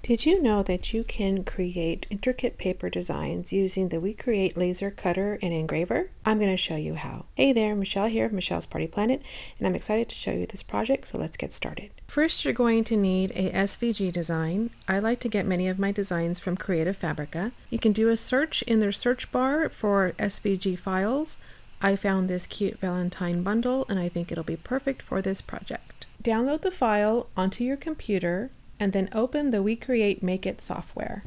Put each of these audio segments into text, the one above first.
Did you know that you can create intricate paper designs using the Wecreat laser cutter and engraver? I'm going to show you how. Hey there, Michelle here, Michelle's Party Planet, and I'm excited to show you this project, so let's get started. First, you're going to need a SVG design. I like to get many of my designs from Creative Fabrica. You can do a search in their search bar for SVG files. I found this cute Valentine bundle, and I think it'll be perfect for this project. Download the file onto your computer, and then open the Wecreat Make It software.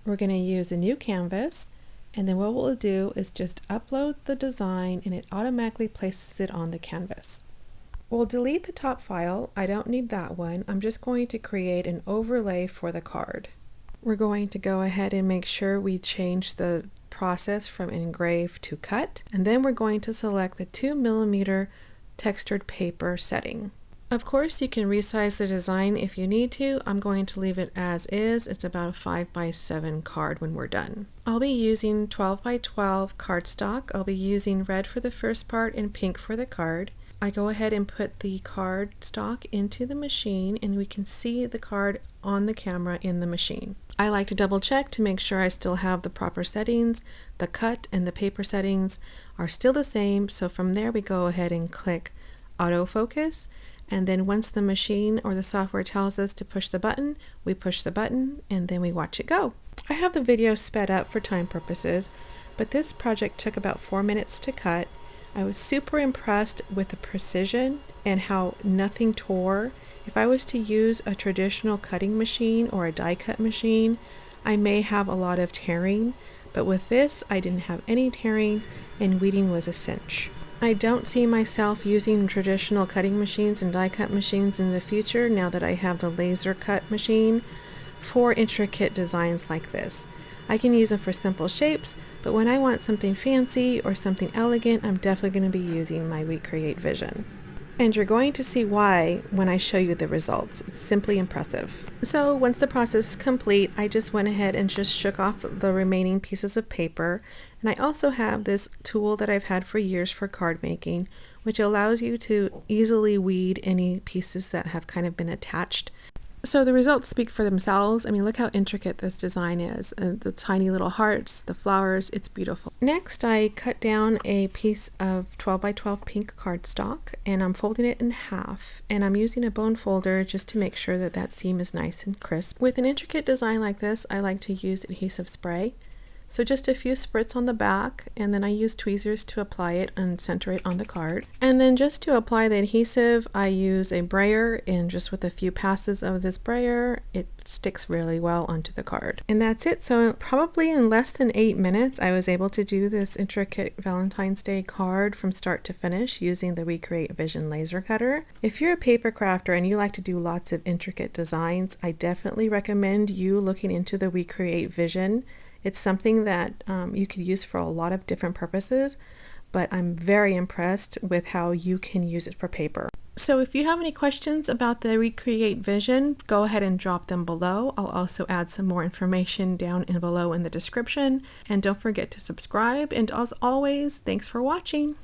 We're going to use a new canvas, and then what we'll do is just upload the design and it automatically places it on the canvas. We'll delete the top file. I don't need that one. I'm just going to create an overlay for the card. We're going to go ahead and make sure we change the process from engrave to cut, and then we're going to select the 2mm textured paper setting. Of course, you can resize the design if you need to. I'm going to leave it as is. It's about a 5x7 card when we're done. I'll be using 12x12 cardstock. I'll be using red for the first part and pink for the card. I go ahead and put the cardstock into the machine, and we can see the card on the camera in the machine. I like to double check to make sure I still have the proper settings. The cut and the paper settings are still the same, so from there we go ahead and click autofocus. And then once the machine or the software tells us to push the button, we push the button and then we watch it go. I have the video sped up for time purposes, but this project took about 4 minutes to cut. I was super impressed with the precision and how nothing tore. If I was to use a traditional cutting machine or a die cut machine, I may have a lot of tearing, but with this I didn't have any tearing and weeding was a cinch. I don't see myself using traditional cutting machines and die cut machines in the future now that I have the laser cut machine for intricate designs like this. I can use them for simple shapes, but when I want something fancy or something elegant, I'm definitely going to be using my Wecreat Vision. And you're going to see why when I show you the results. It's simply impressive. So once the process is complete, I just went ahead and just shook off the remaining pieces of paper. And I also have this tool that I've had for years for card making, which allows you to easily weed any pieces that have kind of been attached. So the results speak for themselves. I mean, look how intricate this design is. The tiny little hearts, the flowers, it's beautiful. Next, I cut down a piece of 12x12 pink cardstock, and I'm folding it in half. And I'm using a bone folder just to make sure that that seam is nice and crisp. With an intricate design like this, I like to use adhesive spray. So just a few spritz on the back, and then I use tweezers to apply it and center it on the card. And then just to apply the adhesive, I use a brayer, and just with a few passes of this brayer, it sticks really well onto the card. And that's it. So probably in less than 8 minutes, I was able to do this intricate Valentine's Day card from start to finish using the Wecreat Vision laser cutter. If you're a paper crafter and you like to do lots of intricate designs, I definitely recommend you looking into the Wecreat Vision. It's something that you could use for a lot of different purposes, but I'm very impressed with how you can use it for paper. So if you have any questions about the Wecreat Vision, go ahead and drop them below. I'll also add some more information down and below in the description. And don't forget to subscribe. And as always, thanks for watching.